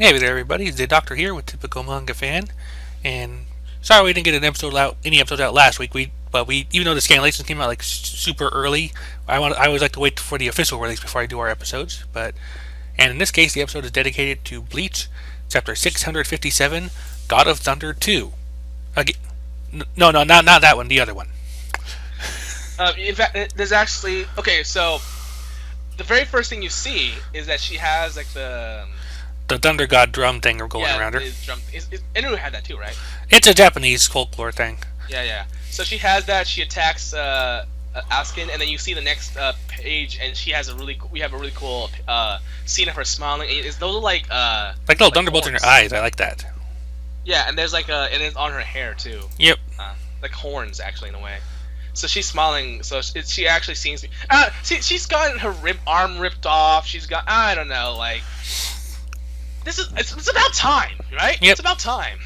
Hey there, everybody. It's the Doctor here with Typical Manga Fan, and sorry we didn't get any episodes out last week. We even though the scanlations came out like super early, I always like to wait for the official release before I do our episodes. And in this case, the episode is dedicated to Bleach, chapter 657, God of Thunder 2. Again, no, not that one, the other one. In fact, there's actually So the very first thing you see is that she has like The Thunder God drum thing going around her. drum. Inu had that too, right? It's a Japanese folklore thing. Yeah. So she has that. She attacks Askin, and then you see the next page, and we have a really cool scene of her smiling. Those are like little thunderbolts in her eyes. I like that. Yeah, and there's and it's on her hair too. Yep. Like horns, actually, in a way. So she's smiling. So she actually seems. She's gotten her arm ripped off. She's got. I don't know. Like it's about time, right? Yep. It's about time.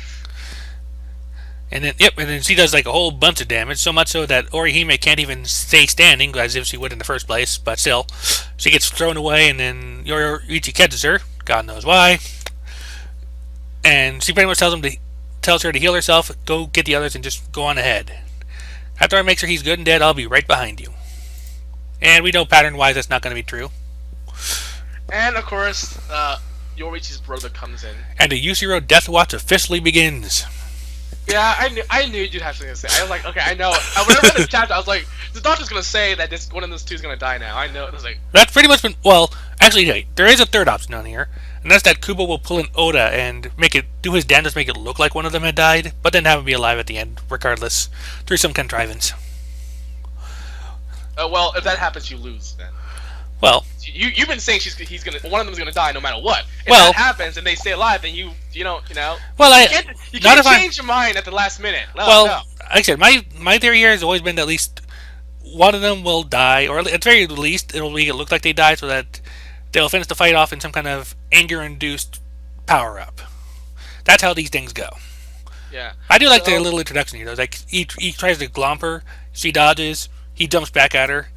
And then she does like a whole bunch of damage, so much so that Orihime can't even stay standing as if she would in the first place. But still, she gets thrown away, and then Yoruichi catches her. God knows why. And she pretty much tells her to heal herself, go get the others, and just go on ahead. After I make sure he's good and dead, I'll be right behind you. And we know pattern-wise that's not going to be true. And of course, Yoruichi's brother comes in. And the Yushiro Death Watch officially begins. Yeah, I knew you'd have something to say. I was like, okay, I know. When I read this chapter, I was like, the doctor's gonna say that one of those two is gonna die now. I know. It was like that's pretty much been. Well, actually, there is a third option on here, and that's that Kubo will pull an Oda and do his damnedest, make it look like one of them had died, but then have him be alive at the end, regardless, through some contrivance. Well, if that happens, you lose then. Well, you've been saying one of them is gonna die no matter what. If that happens and they stay alive, then you don't. Well, you can't change your mind at the last minute. No. Like I said, my theory here has always been that at least one of them will die, or at the very least, it'll make it look like they die, so that they'll finish the fight off in some kind of anger-induced power-up. That's how these things go. Yeah. I do like their little introduction here. Like he tries to glomp her, she dodges, he jumps back at her,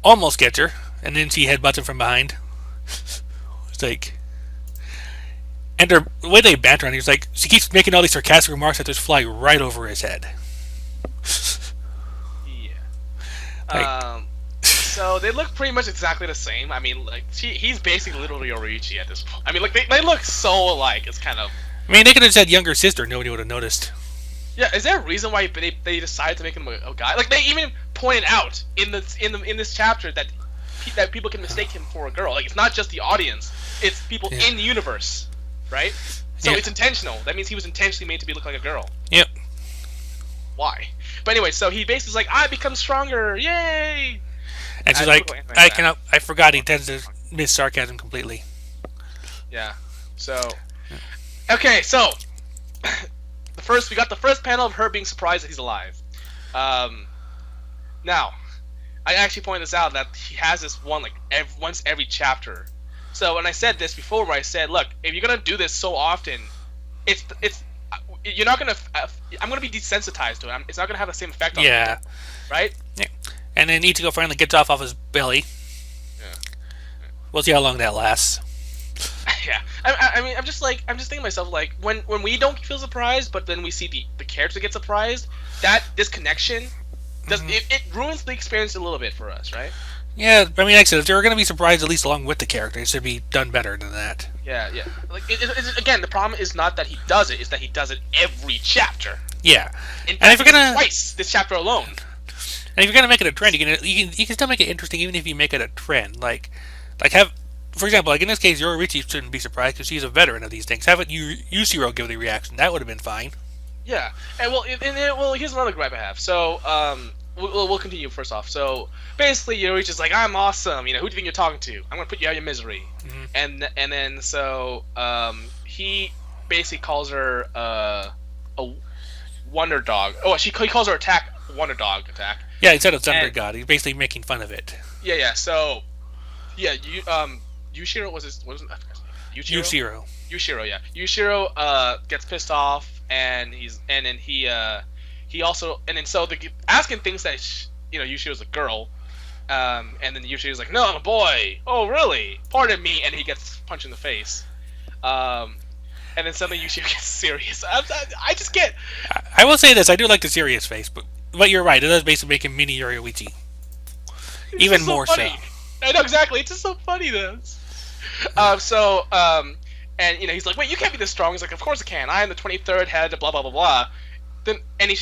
almost gets her. And then she headbutts him from behind. It's like, and the way they banter on, he's like, she keeps making all these sarcastic remarks that just fly right over his head. Yeah. So they look pretty much exactly the same. I mean, like he's basically literally Yoruichi at this point. I mean, like they look so alike. It's kind of. I mean, they could have said younger sister. Nobody would have noticed. Yeah. Is there a reason why they decided to make him a guy? Like they even pointed out in this chapter that people can mistake him for a girl. Like it's not just the audience; it's people in the universe, right? So it's intentional. That means he was intentionally made to look like a girl. Yep. Why? But anyway, so he basically is like, I become stronger, yay! And she's like, I forgot he tends to miss sarcasm completely. Yeah. So, okay, so we got the first panel of her being surprised that he's alive. Now. I actually pointed this out that he has this one like once every chapter. So when I said this before, where I said, look, if you're gonna do this so often, you're not gonna. I'm gonna be desensitized to it. It's not gonna have the same effect on me. Yeah. Right. Yeah. And then Ichigo finally gets off his belly. Yeah. We'll see how long that lasts. Yeah. I mean, I'm just thinking to myself, like when we don't feel surprised, but then we see the character get surprised, that disconnection. It ruins the experience a little bit for us, right? Yeah, I mean, like I said, if they were going to be surprised at least along with the character, it should be done better than that. Yeah. Like, again, the problem is not that he does it; it's that he does it every chapter. Yeah, and if you're gonna twice this chapter alone. And if you're gonna make it a trend, you can still make it interesting, even if you make it a trend. Like have, for example, like in this case, Yoruichi shouldn't be surprised because she's a veteran of these things. Have it Yushiro give the reaction. That would have been fine. Yeah, and here's another gripe I have. So, we'll continue first off. So, basically, Yoruichi's like, I'm awesome. Who do you think you're talking to? I'm gonna put you out of your misery. Mm-hmm. And then he basically calls her a wonder dog. Oh, he calls her attack wonder dog attack. Yeah, instead of Thunder God, he's basically making fun of it. Yeah. So, yeah, Yushiro was his. What was it? Yushiro. Yushiro, yeah. Yushiro gets pissed off. And so the Askin thinks that Yushiro's a girl, and then Yushiro's like, no, I'm a boy. Oh really? Pardon me, and he gets punched in the face. and then suddenly Yushiro gets serious. I just get. I will say this: I do like the serious face, but you're right. It does basically make him mini Yoruichi, It's even just so more so. funny. I know exactly. It's just so funny though. And he's like, wait, you can't be this strong. He's like, of course I can. I am the 23rd head. Blah blah blah blah. Then he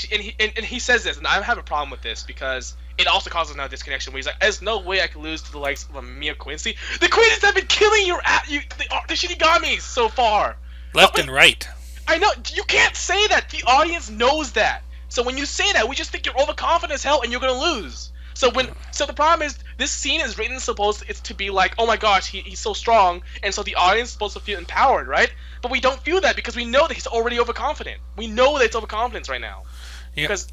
sass this, and I have a problem with this because it also causes another disconnection. Where he's like, there's no way I can lose to the likes of a Mia Quincy. The queens have been killing the Shinigamis so far. Left and right. I know you can't say that. The audience knows that. So when you say that, we just think you're overconfident as hell and you're gonna lose. So the problem is this scene is written it's to be like, oh my gosh, he's so strong, and so the audience is supposed to feel empowered, right? But we don't feel that because we know that he's already overconfident. We know that it's overconfidence right now, because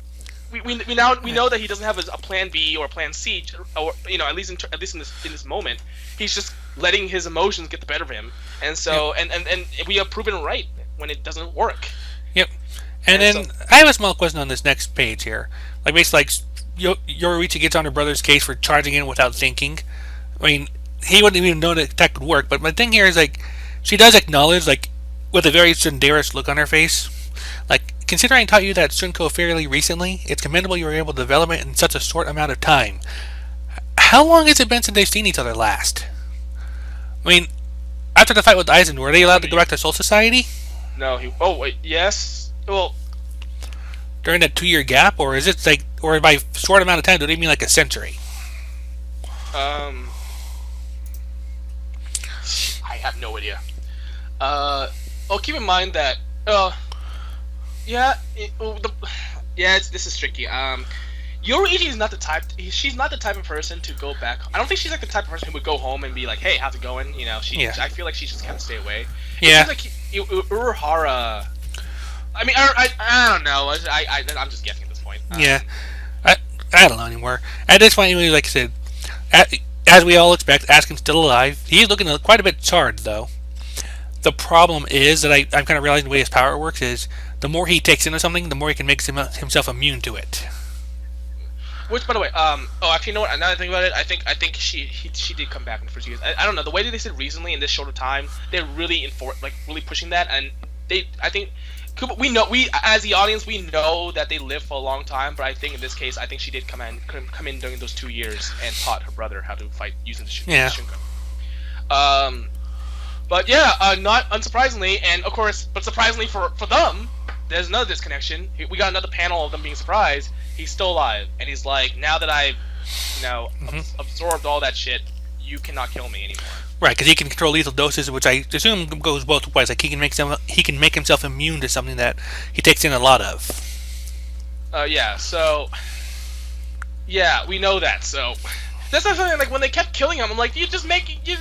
we know that he doesn't have a plan B or a plan C, or at least in this moment, he's just letting his emotions get the better of him, and so and we have proven right when it doesn't work. Yep. And then I have a small question on this next page here. Like basically, Yoruichi gets on her brother's case for charging in without thinking. I mean, he wouldn't even know that attack would work. But my thing here is like, she does acknowledge, like, with a very tsundere look on her face, like, considering I taught you that Sunko fairly recently, it's commendable you were able to develop it in such a short amount of time. How long has it been since they've seen each other last? I mean, after the fight with Aizen, were they allowed to go back to Soul Society? No, oh wait, yes. Well, during that 2-year gap, or is it like, or by short amount of time, do they mean like a century? I have no idea. Keep in mind that, this is tricky. Yoruichi is not the type. She's not the type of person to go back. I don't think she's like the type of person who would go home and be like, "Hey, how's it going?" I feel like she just kind of stay away. Yeah. It seems like Urahara. I mean, I don't know. I'm just guessing at this point. Yeah. I don't know anymore. At this point, anyway, like I said, as we all expect, Askin's still alive. He's looking quite a bit charged, though. The problem is that I'm kind of realizing the way his power works is the more he takes into something, the more he can make himself immune to it. Which, by the way, actually, you know what? Now that I think about it, I think she did come back in the first years. I don't know, the way that they said recently in this short of time, they're really really pushing that, and I think we as the audience we know that they live for a long time, but I think in this case, I think she did come in during those 2 years and taught her brother how to fight using the Shunko. But yeah, not unsurprisingly, and of course, but surprisingly for them, there's another disconnection. We got another panel of them being surprised. He's still alive, and he's like, now that I've, absorbed all that shit, you cannot kill me anymore. Right, because he can control lethal doses, which I assume goes both ways. Like he can make himself immune to something that he takes in a lot of. So we know that. So that's not something like when they kept killing him. I'm like, you're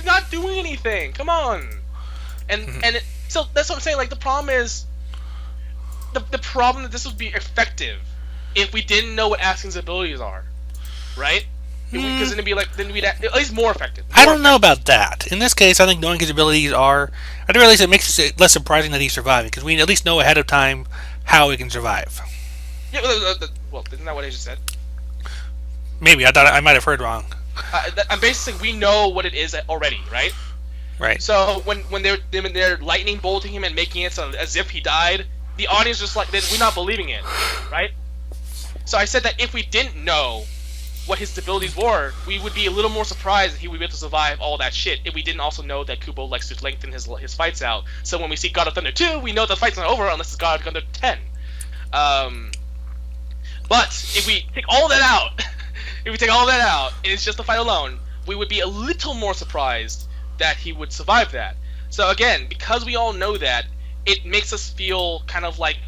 not doing anything. Come on. So that's what I'm saying. Like the problem is, the problem that this would be effective if we didn't know what Askin's abilities are, right? Because then it'd be at least more effective. I don't know about that. In this case, I think knowing his abilities I do realize it makes it less surprising that he's surviving, because we at least know ahead of time how he can survive. Yeah, well, isn't that what I just said? Maybe I thought I might have heard wrong. I'm basically we know what it is already, right? Right. So when they're lightning bolting him and making it so as if he died, the audience just like we're not believing it, right? So I said that if we didn't know what his abilities were, we would be a little more surprised that he would be able to survive all that shit if we didn't also know that Kubo likes to lengthen his fights out. So when we see God of Thunder 2, we know the fight's not over unless it's God of Thunder 10. But if we take all that out, and it's just the fight alone, we would be a little more surprised that he would survive that. So again, because we all know that, it makes us feel kind of like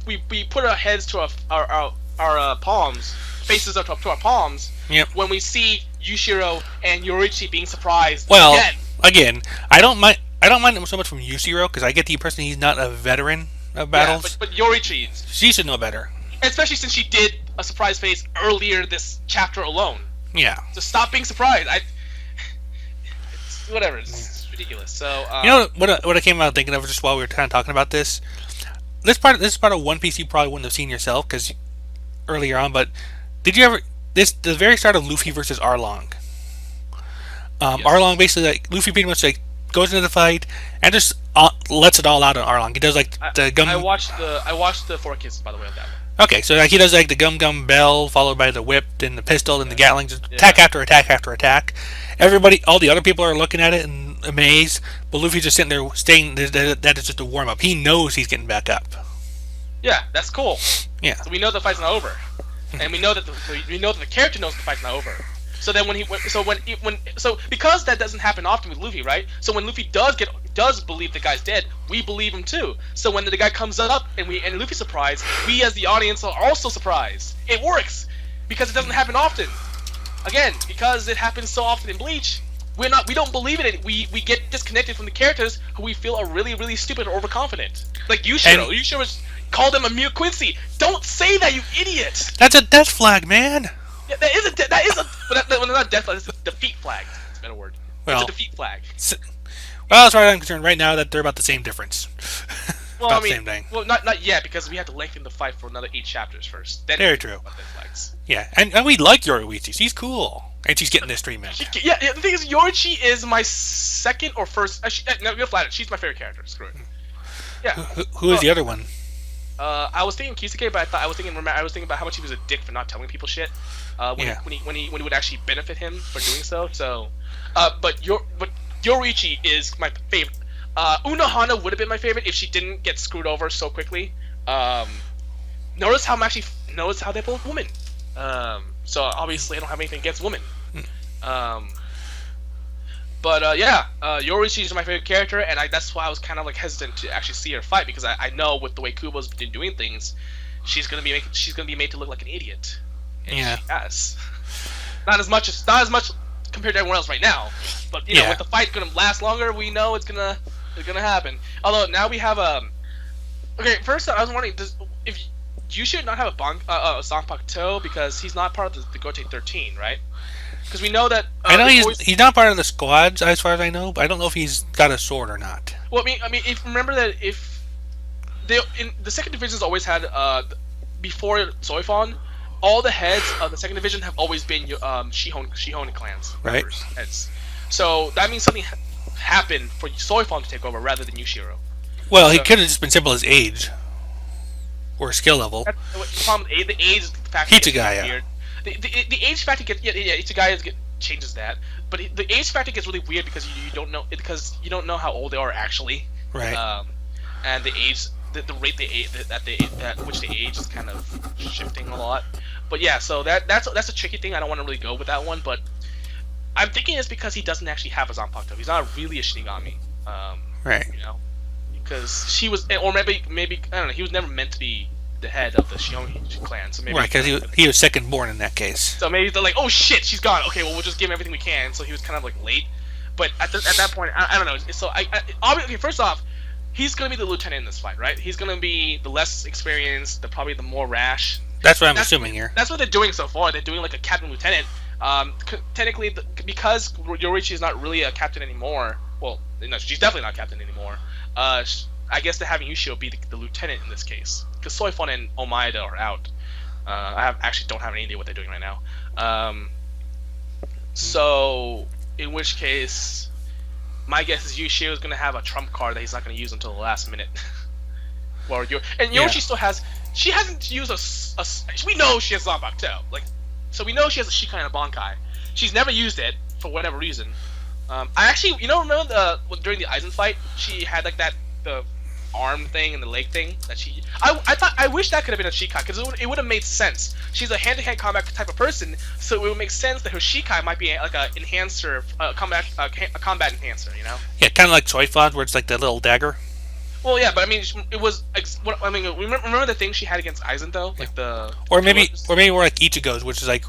we put our heads to our palms, faces up to our palms, when we see Yushiro and Yoruichi being surprised. Well, again, I don't mind it so much from Yushiro, because I get the impression he's not a veteran of battles. Yeah, but Yoruichi, she should know better. Especially since she did a surprise face earlier this chapter alone. Yeah. So stop being surprised. It's whatever. It's ridiculous. So you know what I came out thinking of just while we were kind of talking about this. This is part of One Piece you probably wouldn't have seen yourself because earlier on. But did you ever the very start of Luffy versus Arlong? Yes. Arlong basically Luffy pretty much goes into the fight and just lets it all out on Arlong. He does like the gum. I watched the four kisses by the way on that one. Okay, so like he does like the gum gum bell followed by the whip and the pistol and the Gatling, just attack Yeah. after attack after attack. Everybody, all the other people are looking at it in amaze, but Luffy's just sitting there saying that is just a warm up. He knows he's getting back up. Yeah, that's cool. Yeah. So we know the fight's not over, and we know that the character knows the fight's not over. So then so because that doesn't happen often with Luffy, right? So when Luffy does believe the guy's dead, we believe him too. So when the guy comes up and Luffy's surprised, we as the audience are also surprised. It works because it doesn't happen often. Again, because it happens so often in Bleach, we don't believe it. And we get disconnected from the characters who we feel are really really stupid or overconfident. Like Yushiro. Yushiro called him a mere Quincy. Don't say that, you idiot. That's a death flag, man. Yeah, but that's not death flag. It's a defeat flag. It's a better word. Well, it's a defeat flag. Well, as far as I'm concerned, right now that they're about the same difference. Well, about the same thing. Well, not yet because we have to lengthen the fight for another 8 chapters first. Then Very true. Death flags. Yeah, and we like Yoruichi. She's cool, and she's getting this treatment. Yeah. The thing is, Yorichi is my second or first. No, you're flattered. She's my favorite character. Screw it. Yeah. Who is the other one? I was thinking Kisuke, but I was thinking about how much he was a dick for not telling people shit. When he would actually benefit him for doing so. So, but Yorichi is my favorite. Unohana would have been my favorite if she didn't get screwed over so quickly. Notice how they're both women. So obviously I don't have anything against women. Yorichi is my favorite character, and that's why I was kind of like hesitant to actually see her fight because I know with the way Kubo's been doing things, she's gonna be made to look like an idiot. And yeah. She has. Not as much compared to everyone else right now, but you know, with the fight gonna last longer, we know it's gonna happen. Although now we have okay. First, I was wondering, if you should not have a Zanpakuto because he's not part of the Gote 13, right? Because we know that I know he's not part of the squads as far as I know, but I don't know if he's got a sword or not. Well, I mean, remember that if in the second division's always had before Zoifon, all the heads of the second division have always been Shihon clans, right? Heads. So that means something happened for Zoifon to take over rather than Yushiro. Well, he could have just been simple as age or skill level. That's the problem. The age factor. Hitsugaya. The age factor gets Hitsugaya changes that, but the age factor gets really weird because you don't know how old they are actually. Right. And the age, the rate at which they age is kind of shifting a lot. But yeah, so that's a tricky thing. I don't want to really go with that one, but I'm thinking it's because he doesn't actually have a Zanpakuto. He's not really a Shinigami. Right. You know, because she was, or maybe I don't know. He was never meant to be the head of the Shihon clan. So maybe right, because he was second born in that case. So maybe they're like, oh shit, she's gone. Okay, well we'll just give him everything we can. So he was kind of like late. But at that point, I don't know. So okay, first off, he's gonna be the lieutenant in this fight, right? He's gonna be the less experienced, probably the more rash. That's what I'm assuming here. That's what they're doing so far. They're doing like a captain lieutenant. Technically, because Yorichi is not really a captain anymore. Well, no, she's definitely not captain anymore. I guess they're having Yushio be the lieutenant in this case, because Soifon and Omaeda are out. Actually don't have any idea what they're doing right now. So in which case, my guess is Yushio is going to have a trump card that he's not going to use until the last minute. Yorichi still has. She hasn't used we know she has Zanpakuto. So we know she has a Shikai and a Bankai. She's never used it for whatever reason. I actually, remember during the Aizen fight, she had like the arm thing and the leg thing that she. I wish that could have been a Shikai because it would have made sense. She's a hand-to-hand combat type of person, so it would make sense that her Shikai might be like a enhancer, a combat enhancer. Yeah, kind of like Soifon, where it's like the little dagger. Well, yeah, but I mean, it was. Remember the thing she had against Aizen though, like or maybe more like Ichigo's, which is like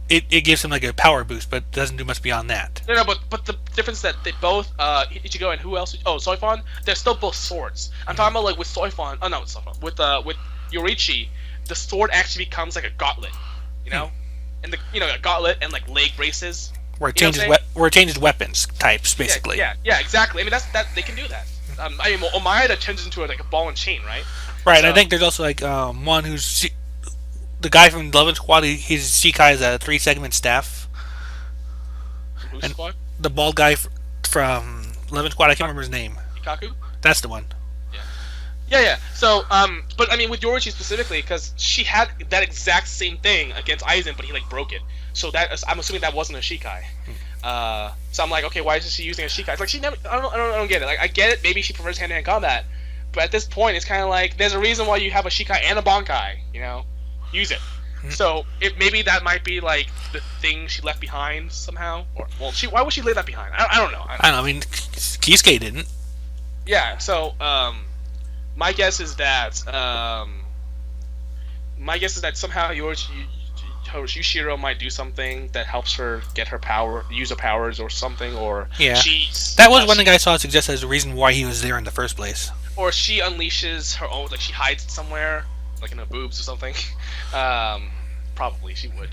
it gives him like a power boost, but doesn't do much beyond that. No, but the difference is that they both Ichigo and who else? Oh, Soifon. They're still both swords. I'm talking about like with Soifon. Oh no, with Soifon. With Yorichi, the sword actually becomes like a gauntlet, and a gauntlet and like leg braces. Where it changes weapons types basically. Yeah, exactly. I mean that they can do that. Omaeda turns into like a ball and chain, right? Right. So, I think there's also like one who's the guy from 11th Squad. His Shikai is a 3-segment staff. Who's squad? The bald guy from 11 Squad. I can't remember his name. Ikaku. That's the one. Yeah. Yeah. So, but I mean, with Yoruichi specifically, because she had that exact same thing against Aizen, but he like broke it. So I'm assuming that wasn't a Shikai. So I'm like, okay, why isn't she using a Shikai? It's like she never. I don't get it. Like I get it. Maybe she prefers hand-to-hand combat, but at this point, it's kind of like there's a reason why you have a Shikai and a Bankai. Use it. So maybe that might be like the thing she left behind somehow, or well, why would she leave that behind? I don't know. I don't know. I mean, Kisuke didn't. Yeah. So my guess is that somehow Yushiro might do something that helps her get her power, use her powers or something, or that was one thing I saw suggested as a reason why he was there in the first place. Or she unleashes her own, like she hides it somewhere, like in her boobs or something. Probably she would.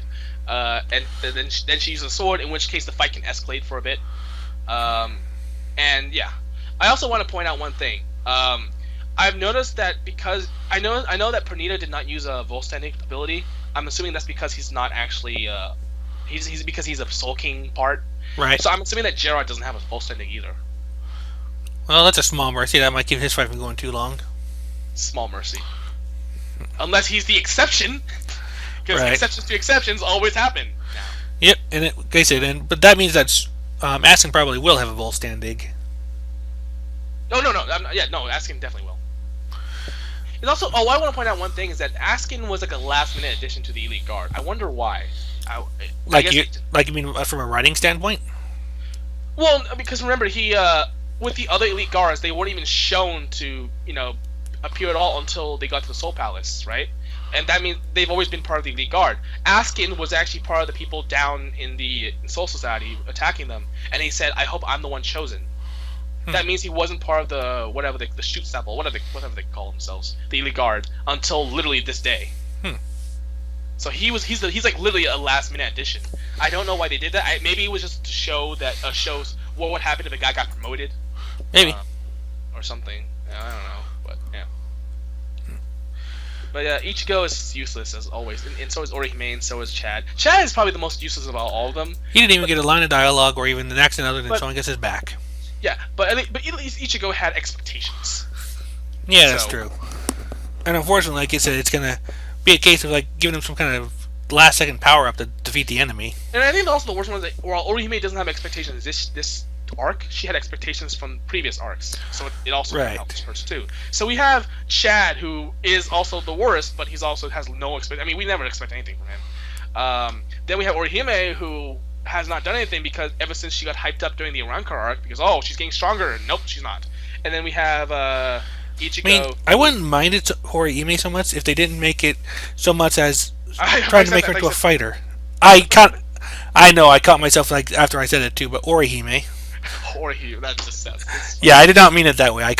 And then she uses a sword, in which case the fight can escalate for a bit. And yeah, I also want to point out one thing. I've noticed that because I know that Pernita did not use a Volstanic ability. I'm assuming that's because he's not actually because he's a Soul King part. Right. So I'm assuming that Gerard doesn't have a Volstanic either. Well, that's a small mercy. That might keep his fight from going too long. Small mercy. Unless he's the exception, because exceptions to exceptions always happen. Now. Yep, and like I said, but that means that Askin probably will have a Volstandig. No. Askin definitely will. And also, I want to point out one thing is that Askin was like a last-minute addition to the Elite Guard. I wonder why. You mean from a writing standpoint? Well, because remember, he with the other Elite Guards, they weren't even shown to appear at all until they got to the Soul Palace, right? And that means they've always been part of the Elite Guard. Askin was actually part of the people down in the Soul Society attacking them, and he said, "I hope I'm the one chosen." That means he wasn't part of the the shoot sample, whatever they call themselves, the Elite Guard, until literally this day. So he's like literally a last minute addition. I don't know why they did that. Maybe it was just to show what would happen if a guy got promoted, maybe, or something. I don't know, but yeah. But yeah, Ichigo is useless as always, and so is Orihime, and so is Chad. Chad is probably the most useless of all of them. He didn't even get a line of dialogue or even an accent other than showing us his back. Yeah, but at least Ichigo had expectations. Yeah, that's true. And unfortunately, like I said, it's gonna be a case of like giving him some kind of last-second power-up to defeat the enemy. And I think also the worst one is that while Orihime doesn't have expectations this arc, she had expectations from previous arcs, so it also helps her too. So we have Chad, who is also the worst, but he's also has no we never expect anything from him. Then we have Orihime, who has not done anything because ever since she got hyped up during the Arankar arc, because she's getting stronger. Nope, she's not. And then we have Ichigo. I wouldn't mind it Orihime so much if they didn't make it so much as trying to make her into a fighter. I know I caught myself like after I said it too, but Orihime. Orihime, that just sounds. Yeah, I did not mean it that way. I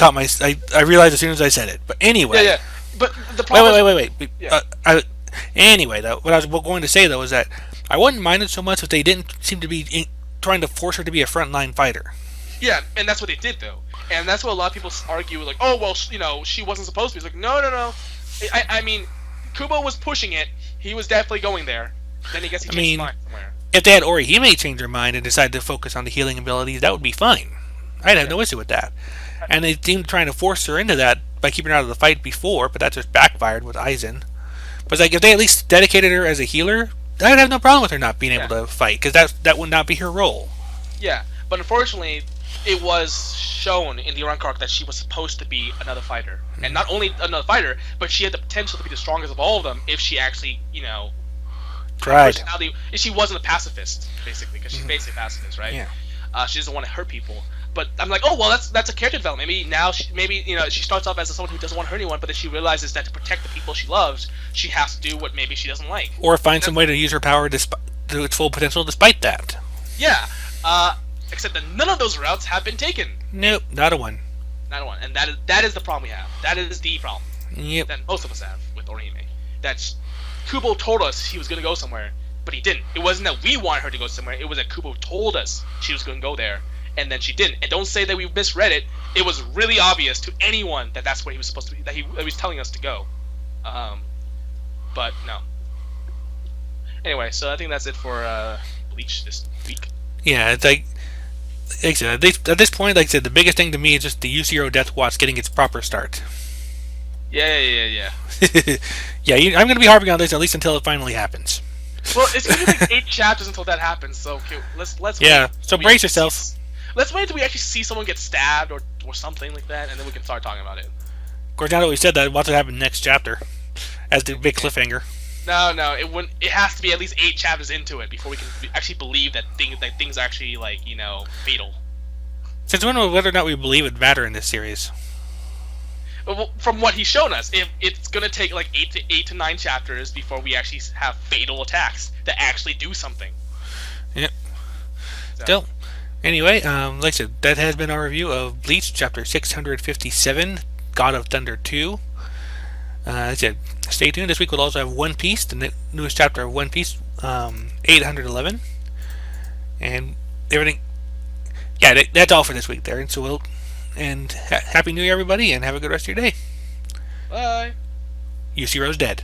realized as soon as I said it. But anyway. Yeah. But the problem. Wait. Yeah. Anyway, though, what I was going to say though is that I wouldn't mind it so much if they didn't seem to be trying to force her to be a frontline fighter. Yeah, and that's what they did though, and that's what a lot of people argue. Like, oh well, she wasn't supposed to be. It's like, no. I mean, Kubo was pushing it. He was definitely going there. Then he changed his mind somewhere. If they had Orihime change her mind and decide to focus on the healing abilities, that would be fine. I'd have no issue with that. And they seemed trying to force her into that by keeping her out of the fight before, but that just backfired with Aizen. But it's like if they at least dedicated her as a healer, I'd have no problem with her not being able to fight, because that would not be her role. Yeah, but unfortunately, it was shown in the Arankar arc that she was supposed to be another fighter. And not only another fighter, but she had the potential to be the strongest of all of them if she actually, tried. If she wasn't a pacifist, basically, because she's basically a pacifist, right? Yeah. She doesn't want to hurt people. But I'm like, oh well, that's a character development. Maybe now, she starts off as someone who doesn't want to hurt anyone, but then she realizes that to protect the people she loves, she has to do what maybe she doesn't like, or find some way to use her power to its full potential, despite that. Yeah. Except that none of those routes have been taken. Nope, not a one. Not a one, and that is the problem we have. That is the problem. Yep. That most of us have with Orihime. That's Kubo told us he was going to go somewhere, but he didn't. It wasn't that we wanted her to go somewhere. It was that Kubo told us she was going to go there, and then she didn't. And don't say that we misread it. It was really obvious to anyone that that's where he was supposed to be, that he was telling us to go. But no. Anyway, so I think that's it for Bleach this week. Yeah, it's like like I said, at this point, like I said, the biggest thing to me is just the UCRO Death Watch getting its proper start. Yeah. Yeah, I'm going to be harping on this at least until it finally happens. Well, it's gonna be like 8 chapters until that happens. So okay, let's Yeah, wait. so brace yourself. Let's wait until we actually see someone get stabbed or something like that, and then we can start talking about it. Of course, now that we said that, what's to happen next chapter as the big cliffhanger? No, it wouldn't. It has to be at least 8 chapters into it before we can actually believe that things are actually like fatal. Since when whether or not we believe it matter in this series? Well, from what he's shown us, it's gonna take like 8 to 9 chapters before we actually have fatal attacks that actually do something. Yep. So. Still, anyway, like I said, that has been our review of Bleach, chapter 657, God of Thunder 2. Like I said, stay tuned. This week we'll also have One Piece, the newest chapter of One Piece, 811, and everything. Yeah, that's all for this week there. And so Happy New Year, everybody, and have a good rest of your day. Bye. UC Rose dead.